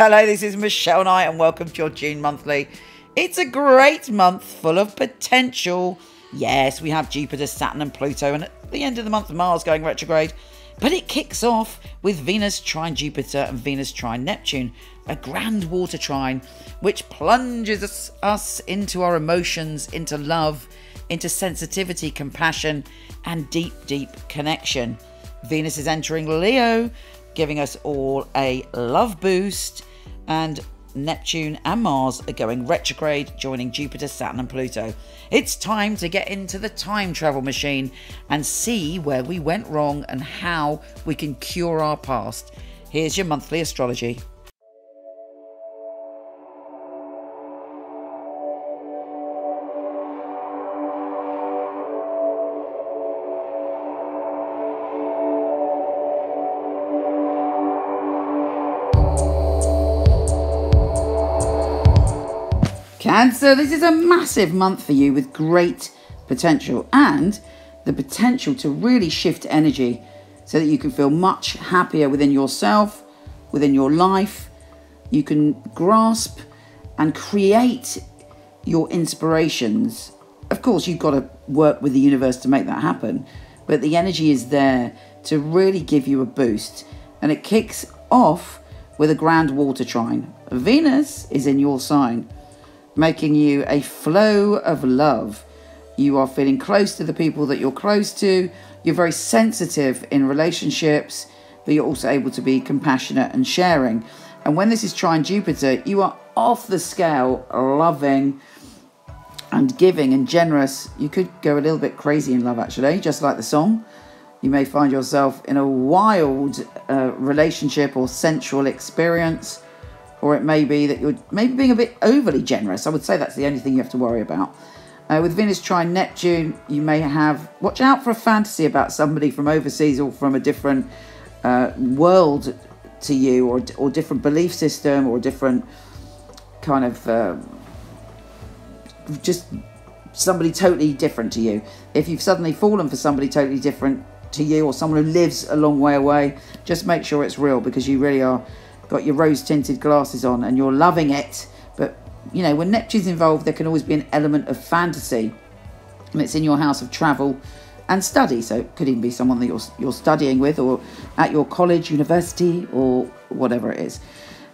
Hello, this is Michele Knight and welcome to your June Monthly. It's a great month full of potential. Yes, we have Jupiter, Saturn and Pluto, and at the end of the month Mars going retrograde. But it kicks off with Venus trine Jupiter and Venus trine Neptune, a grand water trine which plunges us into our emotions, into love, into sensitivity, compassion and deep, deep connection. Venus is entering Leo, giving us all a love boost, and Neptune and Mars are going retrograde, joining Jupiter, Saturn and Pluto. It's time to get into the time travel machine and see where we went wrong and how we can cure our past. Here's your monthly astrology. Cancer, this is a massive month for you with great potential and the potential to really shift energy so that you can feel much happier within yourself, within your life. You can grasp and create your inspirations. Of course, you've got to work with the universe to make that happen, but the energy is there to really give you a boost. And it kicks off with a grand water trine. Venus is in your sign, making you a flow of love. You are feeling close to the people that you're close to. You're very sensitive in relationships, but you're also able to be compassionate and sharing. And when this is trine Jupiter, you are off the scale, loving and giving and generous. You could go a little bit crazy in love, actually, just like the song. You may find yourself in a wild relationship or sensual experience. Or it may be that you're maybe being a bit overly generous. I would say that's the only thing you have to worry about. With Venus trine Neptune, you may watch out for a fantasy about somebody from overseas or from a different world to you, or different belief system, or different kind of just somebody totally different to you. If you've suddenly fallen for somebody totally different to you, or someone who lives a long way away, just make sure it's real, because you really are got your rose-tinted glasses on and you're loving it. But you know, when Neptune's involved, there can always be an element of fantasy, and it's in your house of travel and study. So it could even be someone that you're studying with, or at your college, university, or whatever it is.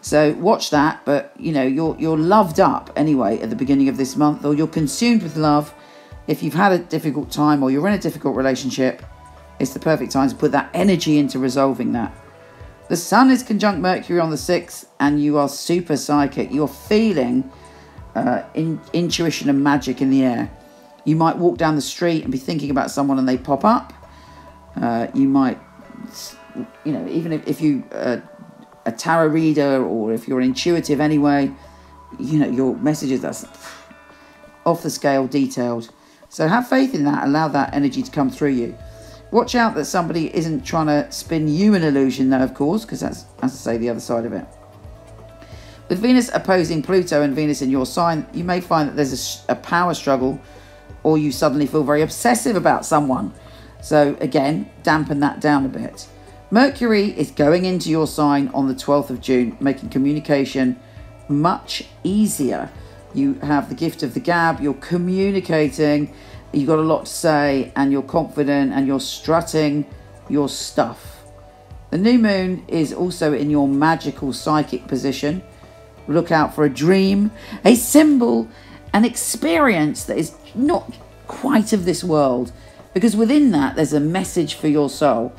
So watch that. But you know, you're loved up anyway at the beginning of this month, or you're consumed with love. If you've had a difficult time or you're in a difficult relationship, it's the perfect time to put that energy into resolving that. The Sun is conjunct Mercury on the 6th, and you are super psychic. You're feeling intuition and magic in the air. You might walk down the street and be thinking about someone and they pop up. You might, you know, even if you a tarot reader, or if you're an intuitive anyway, you know, your messages, that's off the scale detailed. So have faith in that. Allow that energy to come through you. Watch out that somebody isn't trying to spin you an illusion, though, of course, because that's, as I say, the other side of it. With Venus opposing Pluto and Venus in your sign, you may find that there's a power struggle, or you suddenly feel very obsessive about someone. So, again, dampen that down a bit. Mercury is going into your sign on the 12th of June, making communication much easier. You have the gift of the gab, you're communicating, you've got a lot to say, and you're confident, and you're strutting your stuff. The new moon is also in your magical psychic position. Look out for a dream, a symbol, an experience that is not quite of this world, because within that there's a message for your soul.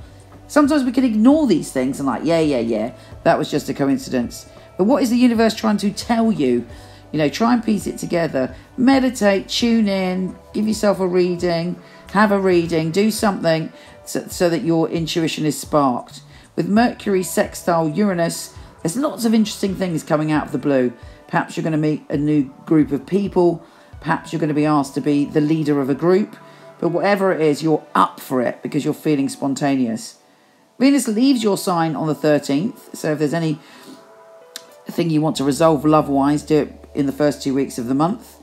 Sometimes we can ignore these things and yeah, that was just a coincidence. But what is the universe trying to tell you? You know, try and piece it together. Meditate, tune in, give yourself a reading, have a reading, do something so that your intuition is sparked. With Mercury sextile Uranus, there's lots of interesting things coming out of the blue. Perhaps you're going to meet a new group of people. Perhaps you're going to be asked to be the leader of a group. But whatever it is, you're up for it because you're feeling spontaneous. Venus leaves your sign on the 13th. So if there's anything you want to resolve love-wise, do it in the first 2 weeks of the month.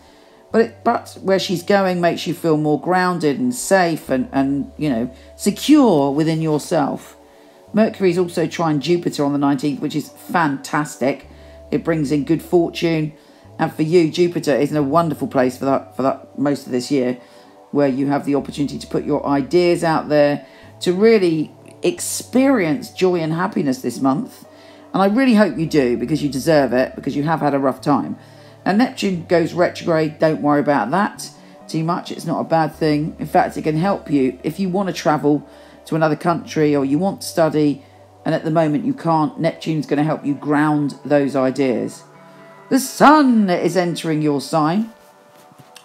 But where she's going makes you feel more grounded and safe and you know, secure within yourself. Mercury is also trine Jupiter on the 19th, which is fantastic. It brings in good fortune. And for you, Jupiter is in a wonderful place for that most of this year, where you have the opportunity to put your ideas out there, to really experience joy and happiness this month. And I really hope you do, because you deserve it, because you have had a rough time. And Neptune goes retrograde. Don't worry about that too much. It's not a bad thing. In fact, it can help you if you want to travel to another country or you want to study, and at the moment you can't. Neptune's going to help you ground those ideas. The Sun is entering your sign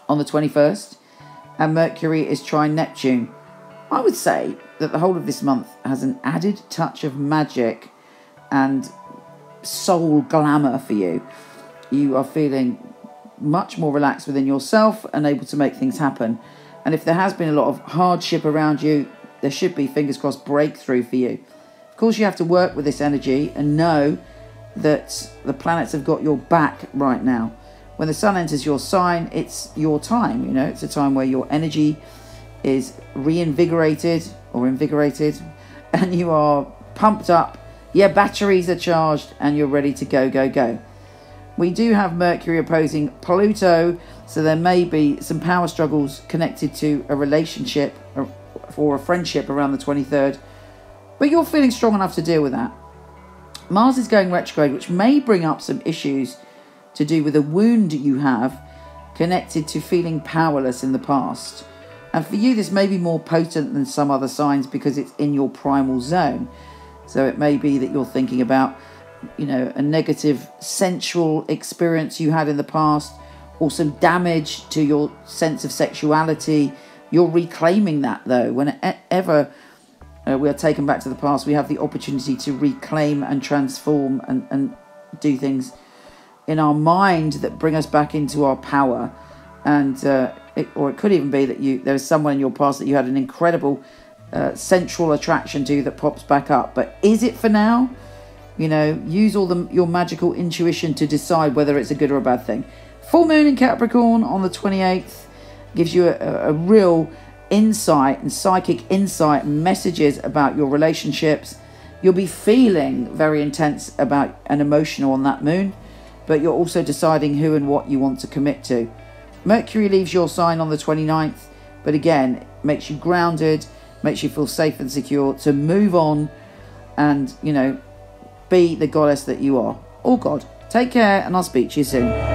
on the 21st, and Mercury is trine Neptune. I would say that the whole of this month has an added touch of magic and soul glamour for you. You are feeling much more relaxed within yourself and able to make things happen. And if there has been a lot of hardship around you, there should be, fingers crossed, breakthrough for you. Of course, you have to work with this energy and know that the planets have got your back right now. When the Sun enters your sign, it's your time. You know, it's a time where your energy is reinvigorated or invigorated, and you are pumped up. Yeah, batteries are charged and you're ready to go. We do have Mercury opposing Pluto, so there may be some power struggles connected to a relationship or a friendship around the 23rd, but you're feeling strong enough to deal with that. Mars is going retrograde, which may bring up some issues to do with a wound you have connected to feeling powerless in the past. And for you, this may be more potent than some other signs because it's in your primal zone. So it may be that you're thinking about, you know, a negative sensual experience you had in the past, or some damage to your sense of sexuality. You're reclaiming that, though. Whenever we are taken back to the past, we have the opportunity to reclaim and transform and do things in our mind that bring us back into our power. And it could even be that there is someone in your past that you had an incredible sensual attraction to that pops back up. But is it for now? You know, use all your magical intuition to decide whether it's a good or a bad thing. Full moon in Capricorn on the 28th gives you a real insight and psychic insight and messages about your relationships. You'll be feeling very intense about and emotional on that moon, but you're also deciding who and what you want to commit to. Mercury leaves your sign on the 29th, but again, makes you grounded, makes you feel safe and secure to move on and, you know, be the goddess that you are, or God. Take care, and I'll speak to you soon.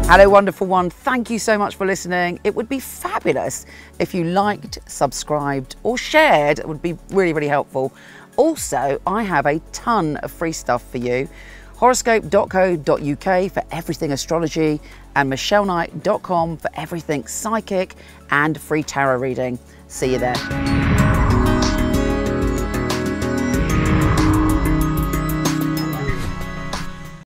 Hello, wonderful one. Thank you so much for listening. It would be fabulous if you liked, subscribed, or shared. It would be really, really helpful. Also, I have a ton of free stuff for you. Horoscope.co.uk for everything astrology, and michelleknight.com for everything psychic and free tarot reading. See you there.